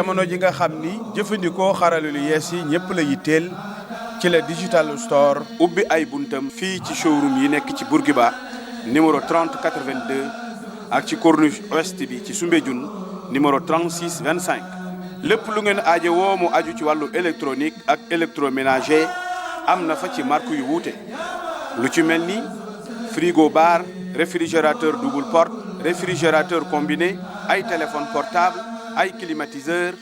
jamono ji nga xam ni jëfandikoo xarala lu yees yi ñëpp la yitteel ci la Digital Store ubbi ay buntam fii ci showroom yi nekk ci Bourguiba numéro 30 82 ak ci corniche ouest bi ci Soumbédioune numéro 36 25 lépp lu ngeen aajo woo mu aju ci wàllu électronique ak électroménager am na fa ci marque yu wuute lu ci mel ni frigo bar réfrigérateur double porte réfrigérateur combiné ay téléphone portable ay climatiseur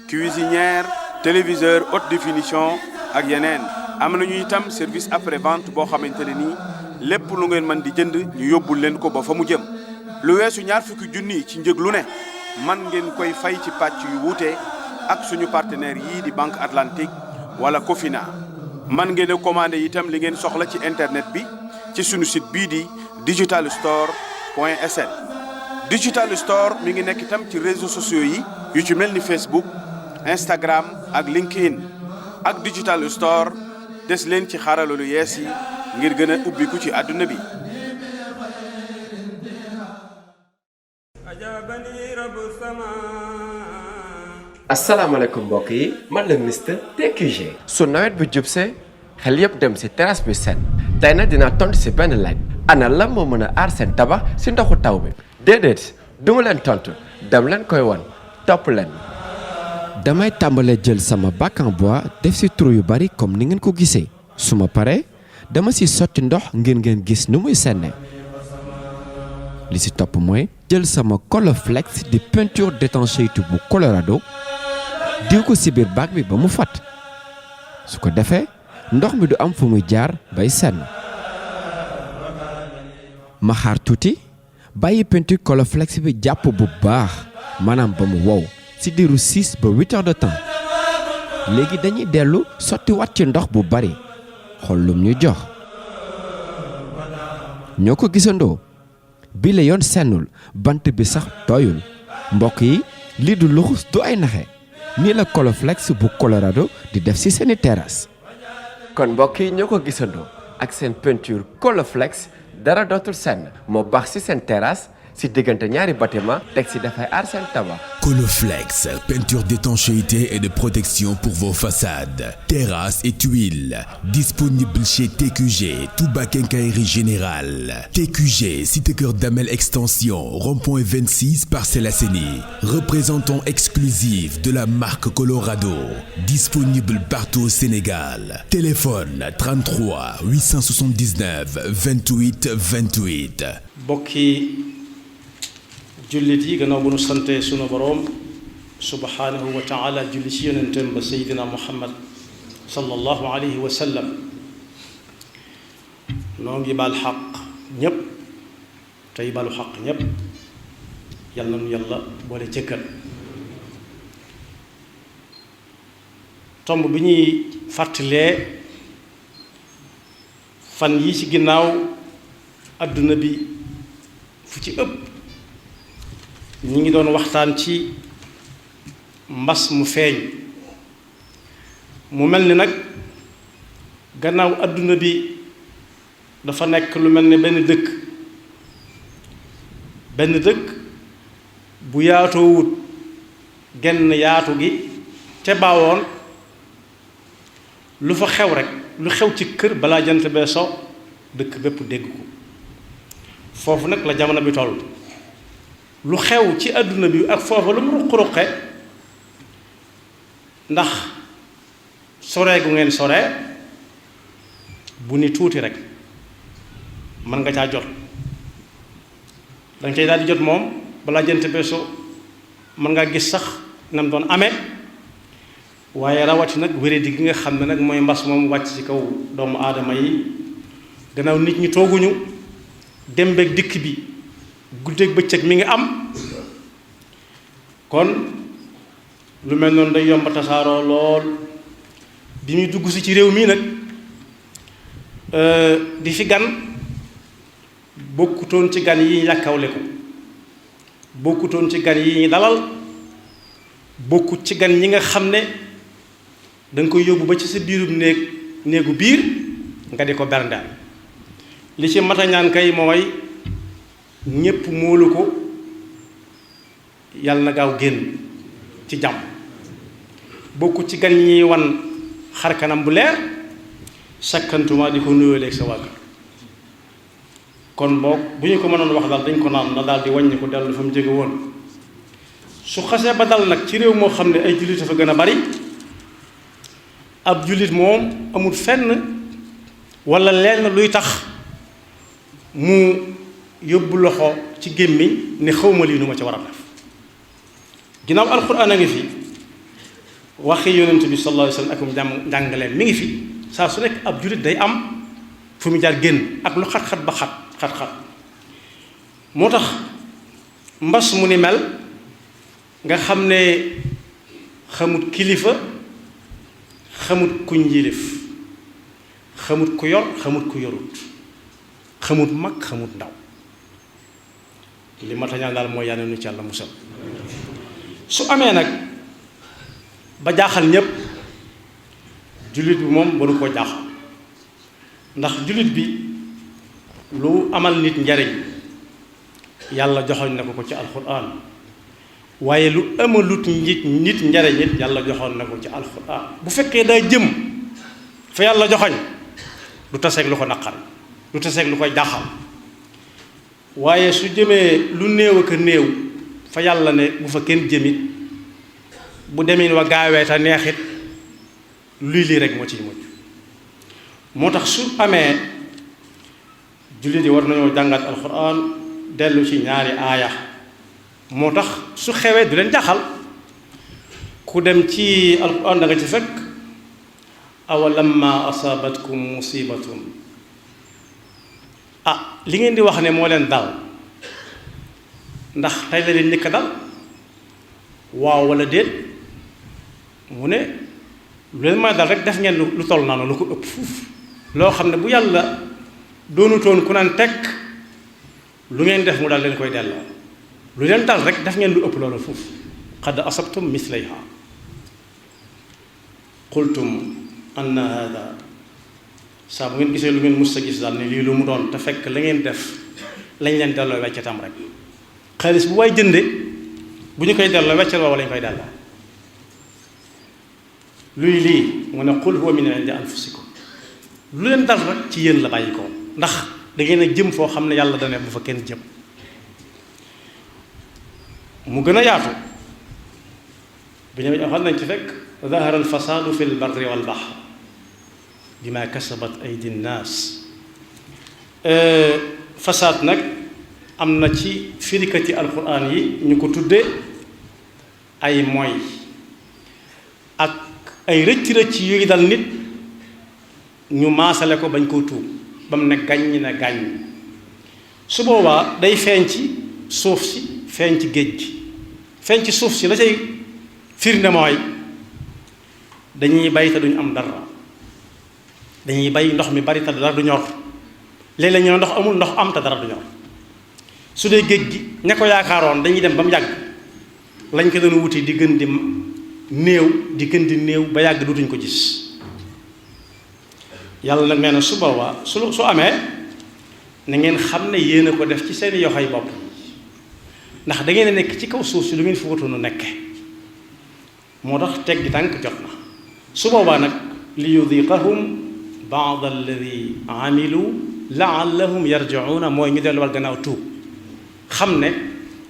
cuisinière téléviseur haute définition ak yeneen am nañu itam service après vente boo xamante ne nii lépp lu ngeen mën di jënd ñu yóbbul leen ko ba fa mu jëm lu weesu ñaar fukki junni ci njëg lu ne man ngeen koy fay ci pàcc yu wuute ak suñu partenaire yii di Banque Atlantique wala Cofina man ngeen a commandé itam li ngeen soxla ci internet bi ci suñu site bii di digitalstore.sn. Digital Store mi ngi nekk itam ci réseaux sociaux yi yu ci mel ni Facebook Instagram ak LinkedIn ak Digital Store des leen ci xarala lu yees yi ngir gën a ubbiku ci àdduna bi. asalaamaaleykum mbokk yi man la Mister TQG. su nawet bi jubsee xel yëpp dem si terrasse bi set tey nag dinaa tontu si benn laaj ana lan moo mën a aar seen tabax si ndoxu taw bi. déedéet duma leen tontu dem leen koy won topp leen. damay tàmbalee jël sama bac en bois def si trou yu bari comme ni ngeen ko gisee su ma paree dama si sotti ndox ngir ngeen gis nu muy senne li si topp mooy jël sama Colorflex di peinture d'étanchéité bu Colorado diw ko si biir bac bi ba mu fat su ko defee ndox mi du am fu muy jaar bay senn ma xaar tuuti bàyyi peinture Colorflex bi jàpp bu baax maanaam ba mu wow ci diiru 6 ba 8 heures de temps léegi dañuy dellu sotti wat ci ndox bu bari xool lum ñu jox ñoo ko gisandoo bi la yoon sennul bant bi sax tooyul mbokk yi lii du luxus du ay naxe nii la Colorflex bu Colorado di def ci seeni terrasse. kon mbokk yi ñoo ko gisandoo ak seen peinture Colorflex dara dootul senn moo baax ci seen terrasse ci diggante ñaari bâtiment teg ci dafay aar seen tabax. Colorflex, peinture d'étanchéité et de protection pour vos façades, terrasses et tuiles. Disponible chez TQG, Touba Quincaillerie Générale. TQG, Cité Cœur Damel Extension, rond-point 26, Parcelles Assainies. Représentant exclusif de la marque Colorado. Disponible partout au Sénégal. Téléphone 33 879 28 28. Bokki jullit yi gannaaw bu nu sante sunu boroom subhanahu wa taala julli ci yonentam ba seydina muhammad sallallahu alayhi wa sallam noo ngi baal xaq ñépp tey balu xaq ñépp yal na nu yàlla boole jëkkal tomb bi ñuy fàttalee fan yi ci ginnaaw adduna bi fu ci ëpp ñi ngi doon waxtaan ci mbas mu feeñ mu mel ni nag gannaaw adduna bi dafa nekk lu mel ni benn dëkk bu yaatoowut genn yaatu gi ca baawoon lu fa xew rek lu xew ci kër balaa jant bee so dëkk bépp dégg ko foofu nag la jamono bi toll lu xew ci àdduna bi ak foofa lu mu ruq-ruqe ndax sore gu ngeen sore bu ni tuuti rek mën nga caa jot danga cay daal di jot moom balaa jant beeso mën ngaa gis sax nam doon amee waaye rawati nag wéradi gi nga xam ne nag mooy mbas moom wàcc ci kaw doomu aadama yi gannaaw nit ñi tooguñu dem beeg dikk bi guddeeg bëccëg mi ngi am kon lu mel noonu day yomb tasaaroo lool bi muy dugg si ci réew mii nag di fi gan bokkutoon ci gan yi ñu yàkkawle ko bokkutoon ci gan yi ñu dalal bokkut ci gan ñi nga xam ne danga koy yóbbu ba ci sa biirub néegu biir nga di ko berndeel li ci matañaan kay mooy ñépp móolu ko yàlla na gaaw génn ci jàmm bokku ci gan ñi wan xar kanam bu leer sakkantuma di ko nuyoo léegi sa wàgg kon boog bu ñu ko mënoon wax daal dañ ko naan na daal di wàññi ko dellu fa mu jóge woon su xasee ba dal nag ci réew moo xam ne ay jullit dafa gën a bari ab jullit moom amul fenn walla lenn luy tax mu yóbbu loxo ci gémmiñ ne xawma lii nu ma ci war a def ginnaaw alxuraan a ngi fi waxi yonent bi sallallahu alayhi wa sallam ak njàngaleem mi ngi fi saa su nekk ab jullit day am fu mu jaar génn ak lu xat-xat ba xat-xat moo tax mbas mu ni mel nga xam ne xamut kilifa xamut kuñ yilif xamut ku yor xamut ku yorut xamut mag xamut ndaw li ma tañaan daal mooy yàlla nu ci yàlla musal su amee nag ba jaaxal ñépp jullit bi moom waru koo jaaxal ndax jullit bi lu amal nit njariñ yàlla joxoñ na ko ci alxuraan waaye lu amalut nit njariñ it yàlla joxoon na ko ci alxuraan bu fekkee daa jëm fa yàlla joxoñ du taseeg lu ko naqar du taseeg lu koy jaaxal waaye su jëmee lu néew ak a néew fa yàlla ne bu fa kenn jëmit bu demin wa gaawee te neexit luy lii rek moo ciy mujj moo tax su amee jullit yi war nañoo jàngat alxuraan dellu ci ñaari aaya moo tax su xewee du leen jaaxal ku dem ci alxuraan da nga ci fekk awa lamma asaabatkum musibatun li ngeen di wax ne moo leen dal ndax tey la leen njëkk a dal waaw wala déet mu ne lu leen may dal rek def ngeen lu toll noonu lu ko ëpp fuuf loo xam ne bu yàlla doonutoon ku naan tekk lu ngeen def mu dal leen koy delloo lu leen dal rek def ngeen lu ëpp loolu fuuf qad asabtum mislayha qultum anna hada saa bu ngeen gisee lu ngeen mus a gis daal ne lii lu mu doon te fekk la ngeen def lañ leen delloo weccatam rek xaalis bu waay jënde bu ñu koy delloo weccal woowa lañ koy delloo luy lii mu ne qul huwa min indi anfusikum lu leen dal rek ci yéen la bàyyi ko ndax da ngeen a jëm foo xam ne yàlla dane bu fa kenn jëm mu gën a yaatu bi ñëwee xam nañ ci fekk zahara al fasaadu fi l barri wal bahr bima kasabat aydi nnaas fasaad nag am na ci firikati alquran yi ñu ko tudde ay moy ak ay rëcc-rëcc yuy dal nit ñu maasale ko bañ koo tuub ba mu ne gàññ na gàññ su boobaa day feeñ ci suuf si feeñ ci géej gi feeñ ci suuf si la cay firnde mooy dañuy bay te duñ am dara dañuy bay ndox mi bari te dara du ñor léeg-léeg ñoo ndox amul ndox am te dara du ñor su dee géej gi ña ko yaakaaroon dañuy dem ba mu yàgg lañ ko doon wuti di gën di néew ba yàgg dutuñ ko gis yàlla nag nee na su boobaa su amee na ngeen xam ne yéen a ko def ci seen yoxoy bopp ndax da ngeen a nekk ci kaw suuf si lu ngeen fi wutoon nekke moo tax teg gi tànk jot na su boobaa nag li yudiqahum baad alladi amilu laallahum yarjiuna mooy ñu delluwal gannaaw tuub xam ne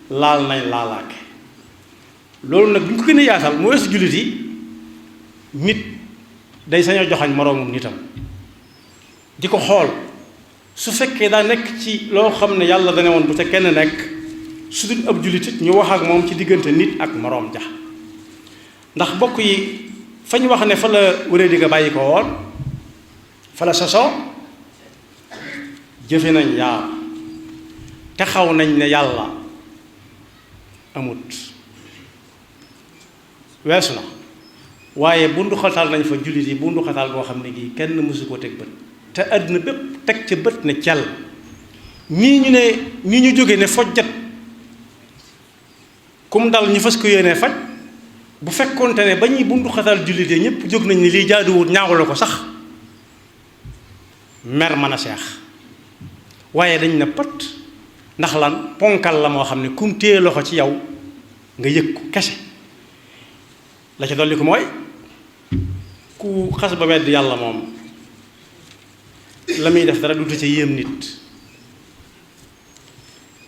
laal nañ laalaake loolu nag bu ñu ko gën a yaatal mu weesu jullit yi nit day sañoo joxañ moroomum nitam di ko xool su fekkee daa nekk ci loo xam ne yàlla dane woon bu ca kenn nekk su dul ab jullit it ñu wax ak moom ci diggante nit ak moroom ja ndax bokk yi fa ñu wax ne fa la wéree di nga bàyyi ko woon fa la sosoo jëfe nañ yaar te xaw nañ ne yàlla amut weesu na waaye bundu xataal nañ fa jullit yi bundu xataal boo xam ne gii kenn mësu koo teg bët te àdduna bépp teg ca bët ne cell nii ñu jóge ne fojjat kum dal ñu fas ko yéenee faj bu fekkoonte ne ba ñuy bundu xataal jullit yi ñëpp jóg nañ ni lii jaaduwut ñaawlu ko sax mer mën a seex waaye dañ na pat ndax lan ponkal la moo xam ne kum téye loxo ci yow nga yëg ko kese la ca dolli ko mooy ku xas ba wedd yàlla moom la muy def dara dutu ca yéem nit.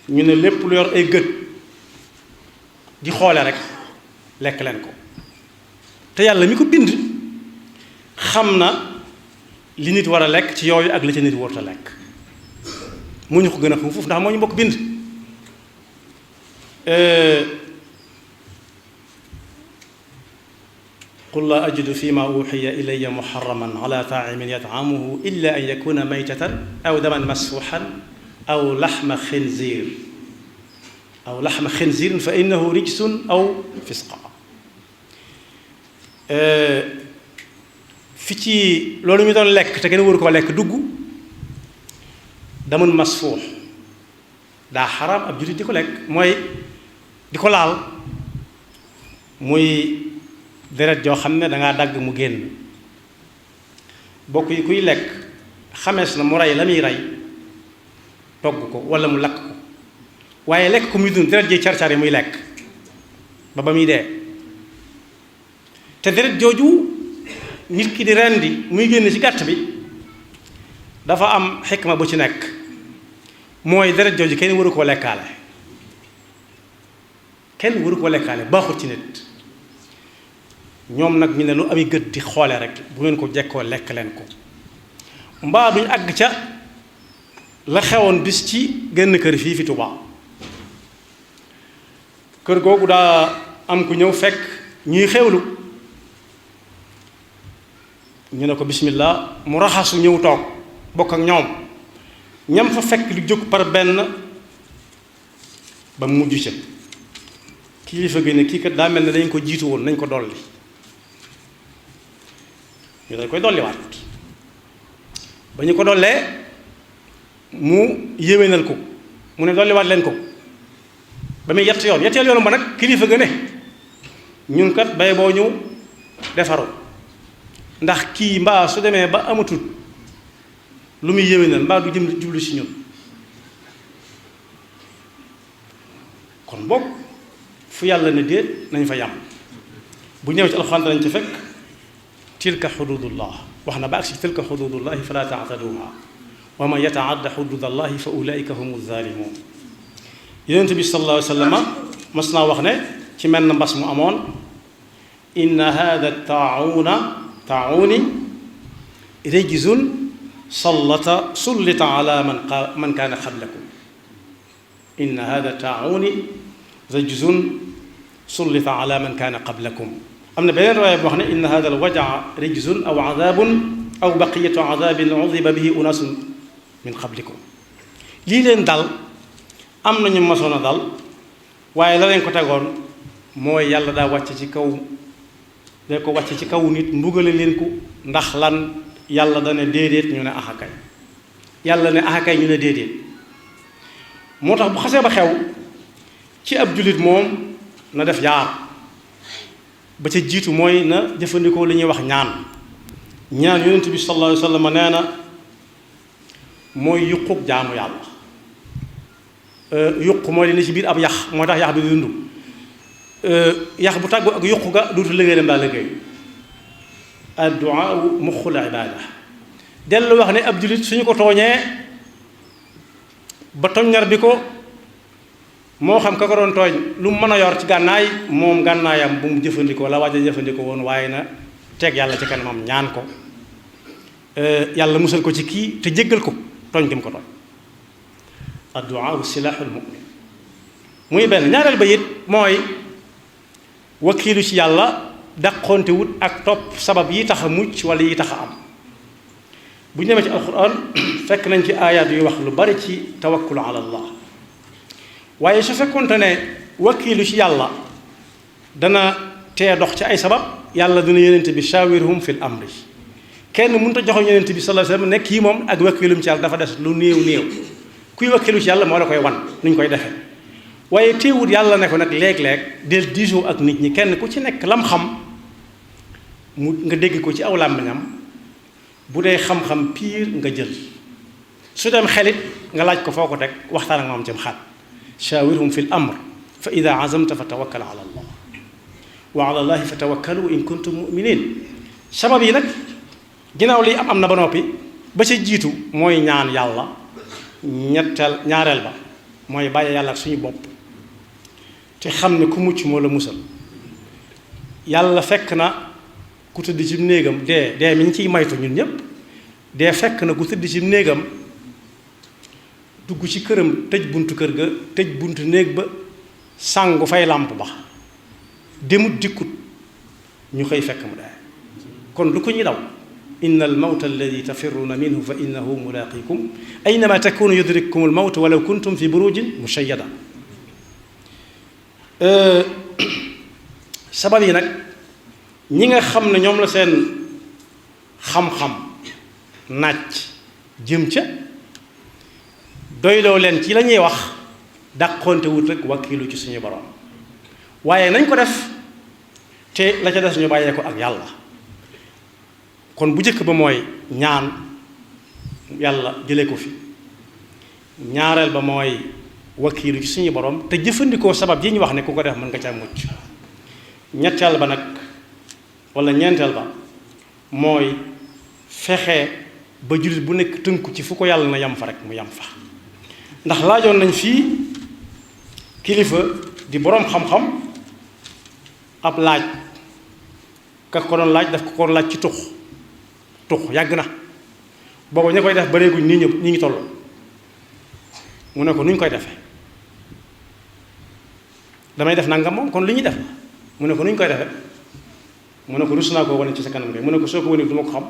ñu ne lépp lu yor ay gët di xoole rek lekk leen ko te yàlla mi ko bind xam na li nit war a lekk ci yooyu ak la ca nit warut a lekk moo ñu ko gën a xam foofu ndax moo ñu bokk bind. qul laa ajidu fi ma uxiya ilaya muharraman ala taa'imin yat'amuhu illa an yakuna maytatan aw daman masfuhan aw laxma xinziir fa innahu rijsun aw fisqa. fi ci loolu ñu doon lekk te kenn waru koo lekk dugg damun masfuux daa xaraam ab jullit di ko lekk mooy di ko laal muy deret joo xam ne dangaa dagg mu génn. bokk yi kuy lekk xamees na mu rey la muy rey togg ko wala mu lakk ko waaye lekk ko muy dund deret ji car-car yi muy lekk ba muy dee te deret jooju nit ki di rendi muy génn ci gàtt bi dafa am xikma bu ci nekk mooy deret jooju kenn waru koo lekkaale baaxut ci nit. ñoom nag ñu ne lu ami gët di xoole rek bu ngeen ko jekkoo lekk leen ko mbaa duñ àgg ca la xewoon bis ci genn kër fii fi Tuubaa kër googu daa am ku ñëw fekk ñuy xewlu ñu ne ko bismillah mu raxasu ñëw toog bokk ak ñoom ñam fa fekk lu jóg par benn ba mujj ca kilifa gi ne kii kat daa mel ne dañ ko jiitu woon nañ ko dolli ñu dañ koy dolliwaat ba ñu ko dollee mu yéwénal ko mu ne dolliwaat leen ko ba muy yetteel yoon ba nag kilifa ga ne ñun kat bay boo ñu defaru ndax kii mbaa su demee ba amatul lu muy yéwénal mbaa du jublu ci ñun kon boog fu yàlla ne déet nañ fa yam bu ñëwee ci alxuraan danañ ci fekk tilka xududullah wax na ba agsi tilka xududullahi fala taataduha wa man yataadda xududallahi fa ulaika humu zalimun. yonent bi sallallahu alayhi wa sallam mas naa wax ne ci menn mbas mu amoon inna hada taa'uni rijzun sullita ala man kaana qablakum inna hada taa'uni rijzun sullita ala man kaana qablakum. am na beneen riwaaya bu wax ne inna hada alwajaa rijzun aw adabun aw baqiyatu adabin udiba bihi unaasun min qablikum. lii leen dal am nañu masoon a dal waaye la leen ko tegoon mooy yàlla daa wàcc ci kaw da ko wàcc ci kaw nit mbugale leen ko ndax lan yàlla dana déedéet ñu ne axakay yàlla ne axakay ñu ne déedéet. moo tax bu xasee ba xew ci ab jullit moom na def yaar ba ca jiitu mooy na jëfandikoo li ñuy wax ñaan yonent bi sallallahu alayhi wa sallam nee na mooy yuquk jaamu yàlla. yuq mooy li ne ci biir ab yax moo tax yax bi di dund yax bu tàggu ak yuq ga duutu liggéey dem daa liggéey. addu'a muxul ibaada dellu wax ne ab jullit suñu ko tooñee ba toññar bi ko moo xam ka ko doon tooñ lu mu mën a yor ci gànnaay moom gànnaayam bu mu jëfandikoo la waaj a jëfandikoo woon waaye na teg yàlla ci kanamam ñaan ko yàlla musal ko ci kii te jéggal ko tooñ gi mu ko tooñ. addu'a silaaxul mu'min muy benn. ñaareel ba it mooy wakiilu ci yàlla dàqonte wut ak topp sabab yi tax a mucc wala yi tax a am. bu ñu demee ci alquran fekk nañ ci aayaat yuy wax lu bari ci tawakkul ala allah waaye su fekkonte ne wakiilu ci yàlla dana tee dox ci ay sabab yàlla dina yonent bi shawirhum fil amri kenn mënut a joxoon yonent bi sallallahu alayhi wasallam ne kii moom ak wakiilum ci yàlla dafa des lu néew kuy wakiilu ci yàlla moo la koy wan nuñ koy defee waaye teewut yàlla ne ko nag léeg-léeg del diisoo ak nit ñi kenn ku ci nekk lam xam mu nga dégg ko ci aw làmmiñam bu dee xam-xam piir nga jël su dem xelit nga laaj ko foo ko teg waxtaan ak moom ci xaat shawirhum fil amr fa ida azamta fa tawakkal ala allah wa ala allahi fa tawakkalu in kuntum muminin sabab yi nag ginnaaw lii am na ba noppi ba ca jiitu mooy ñaan yàlla ñaareel ba mooy bàyyi yàlla ak suñu bopp te xam ne ku mucc moo la musal. yàlla fekk na ku tëdd ci néegam dee mi ñu ciy maytu ñun ñépp dee fekk na ku tëdd ci néegam dugg ci këram tëj buntu kër ga tëj buntu néeg ba sàngu fay làmp ba demut dikkut ñu xëy fekk mu dee kon lu ko ñuy daw inna al mawta alladi tafirruuna minhu fa innahu mulaaqikum aynama takunu yudrikkum al mawt walaw kuntum fi burujin mushayyada. sabab yi nag ñi nga xam ne ñoom la seen xam-xam nàcc jëm ca doyloo leen ci la ñuy wax dàqonte wut rek wakkiilu ci suñu borom waaye nañ ko def te la ca des ñu bàyyee ko ak yàlla. kon bu njëkk ba mooy ñaan yàlla jëlee ko fi ñaareel ba mooy wakkiilu ci suñu borom te jëfandikoo sabab yi ñu wax ne ku ko def mën nga ca mucc. ñetteel ba nag walla ñeenteel ba mooy fexe ba jullit bu nekk tënku ci fu ko yàlla na yam fa rek mu yam fa ndax laajoon nañ fii kilifa di boroom xam-xam ab laaj ka ko doon laaj daf ko doon laaj ci tux yàgg na boobu ña koy def bareeguñ nii ñëpp ñi ngi toll mu ne ko nu ñu koy defee damay def nangam moom kon li ñuy def la mu ne ko nu ñu koy defee mu ne ko rus naa koo wane ci sa kanam kay mu ne ko soo ko wane du ma ko xam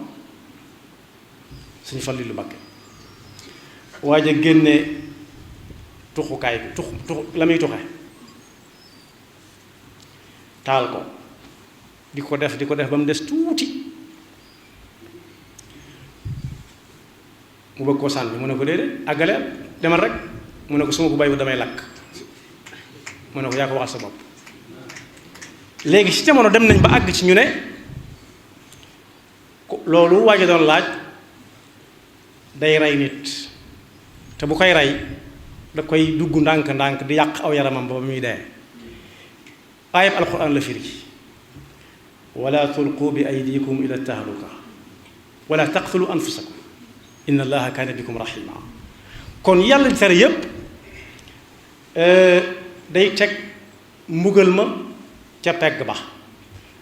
suñu fan li lu Mbàkke waaye génne tuxukaay bi tux la muy tuxe taal ko di ko def ba mu des tuuti mu bëgg koo sànni mu ne ko déedéet àggaleel demal rek mu ne ko su ma ko bàyyi damay lakk mu ne ko yaa ko waxal sa bopp. léegi ci jamono dem nañ ba àgg ci ñu ne loolu waaja doon laaj day rey nit te bu koy rey da koy dugg ndànk-ndànk di yàq aw yaramam ba muy dee. ayab alquran la firi wala tulqu bi aydikum ila tahluka wala taqtulu anfusakum inna allaha kaana bikum rahima. kon yàlla di tere yépp day teg mbugal ma ca pegg ba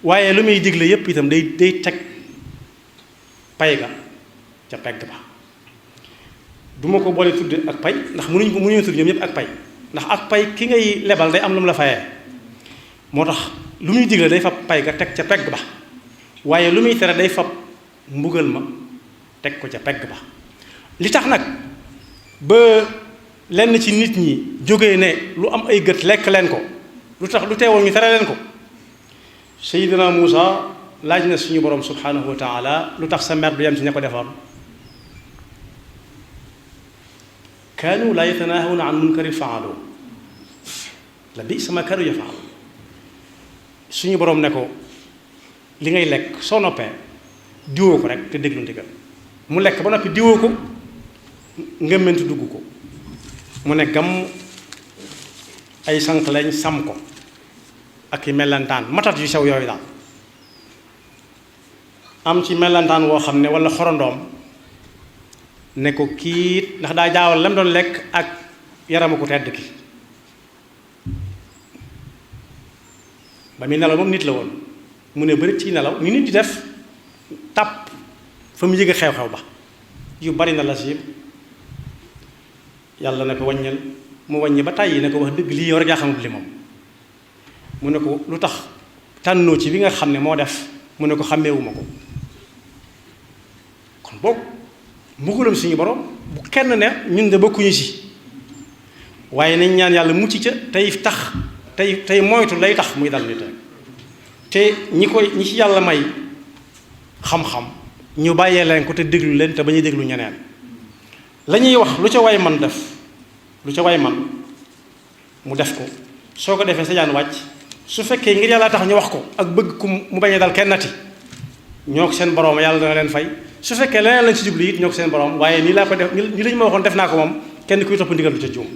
waaye lu muy digle yépp itam day teg pay ga ca pegg ba. du ma ko boole tudde ak pay ndax mënuñu tudd ñoom ñëpp ak pay ndax ak pay ki ngay lebal day am lu mu la fayee moo tax lu muy digle day fab pay ga teg ca pegg ba waaye lu muy tere day fab mbugal ma teg ko ca pegg ba. li tax nag ba lenn ci nit ñi jógee ne lu am ay gët lekk leen ko lu tax lu teewoon ñu tere leen ko Seydina Muusa laaj na suñu borom subhanahu wa taala lu tax sa mer du yem ci ña ko defoon kaanu laa yatanaahawna an munkarin faalu la bi'sa maa kaanu yaf'aluun suñu borom ne ko li ngay lekk soo noppee diwoo ko rek te déglu ndigal mu lekk ba noppi diwoo ko ngëmmentu dugg ko mu ne gam ay sànq lañ sam ko ak i mellantaan matat yu sew yooyu daal am ci mellantaan woo xam ne walla xorondoom ne ko kiit ndax daa jaawal lam doon lekk ak yaramu ko tedd ki ba muy nelaw moom nit la woon mu ne bëri ci nelaw ni nit di def tàpp fa mu yëg xew-xew ba yu bari na la si yàlla ne ko wàññal mu wàññi ba tàyyi ne ko wax dëgg lii yow rek yaa xamut li moom mu ne ko lu tax tànnoo ci bi nga xam ne moo def mu ne ko xàmmeewuma ko kon boog mbugalam suñu borom bu kenn ne ñun de bokkuñu si waaye nañ ñaan yàlla mucc ca tey moytu lay tax muy dal nit rek te ñi ci yàlla may xam-xam ñu bàyyee leen ko te déglu leen te ba ñuy déglu ñeneen la ñuy wax lu ca way man def lu ca way man mu def ko soo ko defee sa jaan wàcc su fekkee ngir yàlla tax ñu wax ko ak bëgg ku mu bañ a dal kennati ñoo ko seen borom yàlla dana leen fay su fekkee leneen lañ ci jublu it ñoo ko seen borom waaye nii laa ko def nii lañu ma waxoon def naa ko moom kenn kuy topp ndigal du ca juum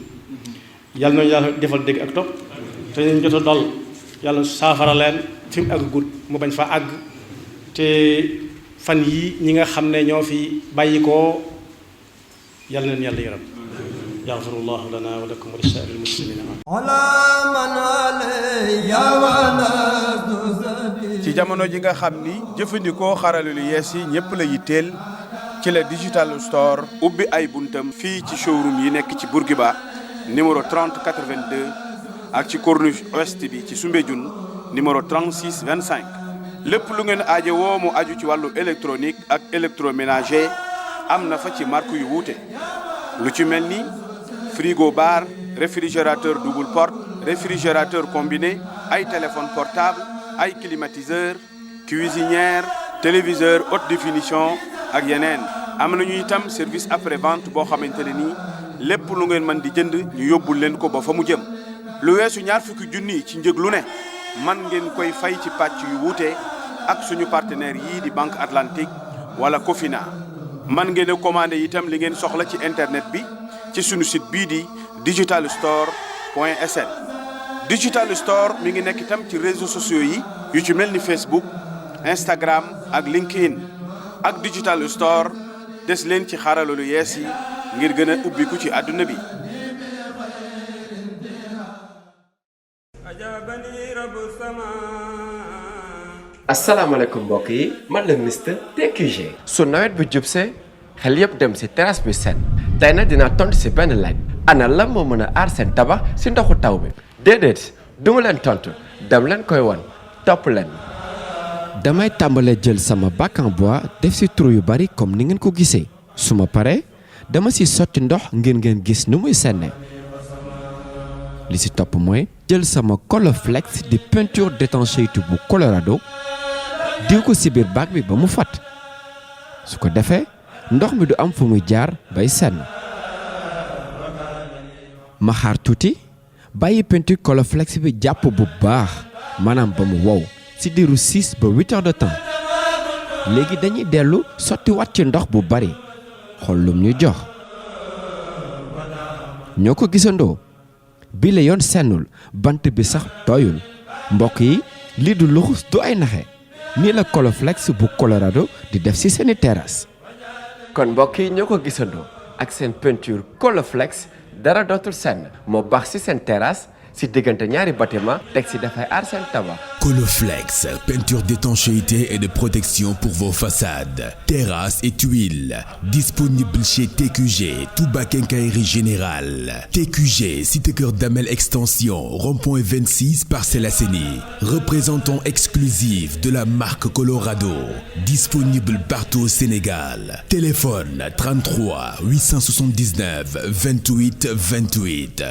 yàlla nañu yàlla defal dégg ak topp te ñu jot a dal yàlla saafara leen fi mu àgg gudd mu bañ fa àgg te fan yi ñi nga xam ne ñoo fi bàyyi ko yàlla neen yàlla yërëm yaxfirullahu lana wa lakum wa li saa'iril muslimina ci jamono ji nga xam ni jëfandikoo xarala lu yees yi ñëpp la yitteel ci la digital store ubbi ay buntam fii ci showroom yi nekk ci Bourguiba numéro 30 82 ak ci corniche ouest bi ci Soumbédioune numéro 36 25 lépp lu ngeen aaje woo mu aju ci wàllu électronique ak électroménager am na fa ci marque yu wuute lu ci mel ni frigo bar réfrigérateur double porte réfrigérateur combiné ay téléphone portable ay climatiseur cuisinière téléviseur haute définition ak yeneen am nañu itam service après vente boo xamante ne nii lépp lu ngeen mën di jënd ñu yóbbul leen ko ba fa mu jëm lu weesu ñaar fukki junni ci njëg lu ne man ngeen koy fay ci pàcc yu wuute ak suñu partenaire yii di Banque Atlantique wala Cofina man ngeen a commandé itam li ngeen soxla ci internet bi ci suñu site bii di digitalstore.sn Digital Store mi ngi nekk itam ci réseaux sociaux yi yu ci mel ni Facebook Instagram ak LinkedIn ak Digital Store des leen ci xarala lu yees yi ngir gën a ubbiku ci àdduna bi. asalaamaaleykum mbokk yi man la Mister TQG. su nawet bi jubsee xel yëpp dem si terrasse bi set tey nag dinaa tontu si benn laaj ana lan moo mën a aar seen tabax si ndoxu taw bi. déedéet duma leen tontu dem leen koy won topp leen. damay tàmbalee jël sama bac en bois def ci trou yu bari comme ni ngeen ko gisee su ma paree dama ci sotti ndox ngir ngeen gis nu muy senne li ci topp mooy jël sama Colorflex di peinture d'étanchéité bu Colorado diw ko ci biir bac bi ba mu fat su ko defee ndox mi du am fu muy jaar bay senn ma xaar tuuti bàyyi peinture Colorflex bi jàpp bu baax maanaam ba mu wow ci diiru 6 ba 8 heures de temps léegi dañuy dellu sotti wat ci ndox bu bari xool lum ñu jox ñoo ko gisandoo bi la yoon sennul bant bi sax tooyul mbokk yi lii du luxus du ay naxe nii la Colorflex bu Colorado di def ci seeni terrasse. kon mbokk yi ñoo ko gisandoo ak seen peinture Colorflex dara dootul senn moo baax ci seen terrasse si diggante ñaari bâtiment teg si dafay aar seen tabax. Colorflex, peinture d'étanchéité et de protection pour vos façades, terrasses et tuiles. Disponible chez TQG, Touba Quincaillerie Générale. TQG, Cité Cœur Damel Extension, rond-point 26, Parcelles Assainies. Représentant exclusif de la marque Colorado. Disponible partout au Sénégal. Téléphone 33 879 28 28.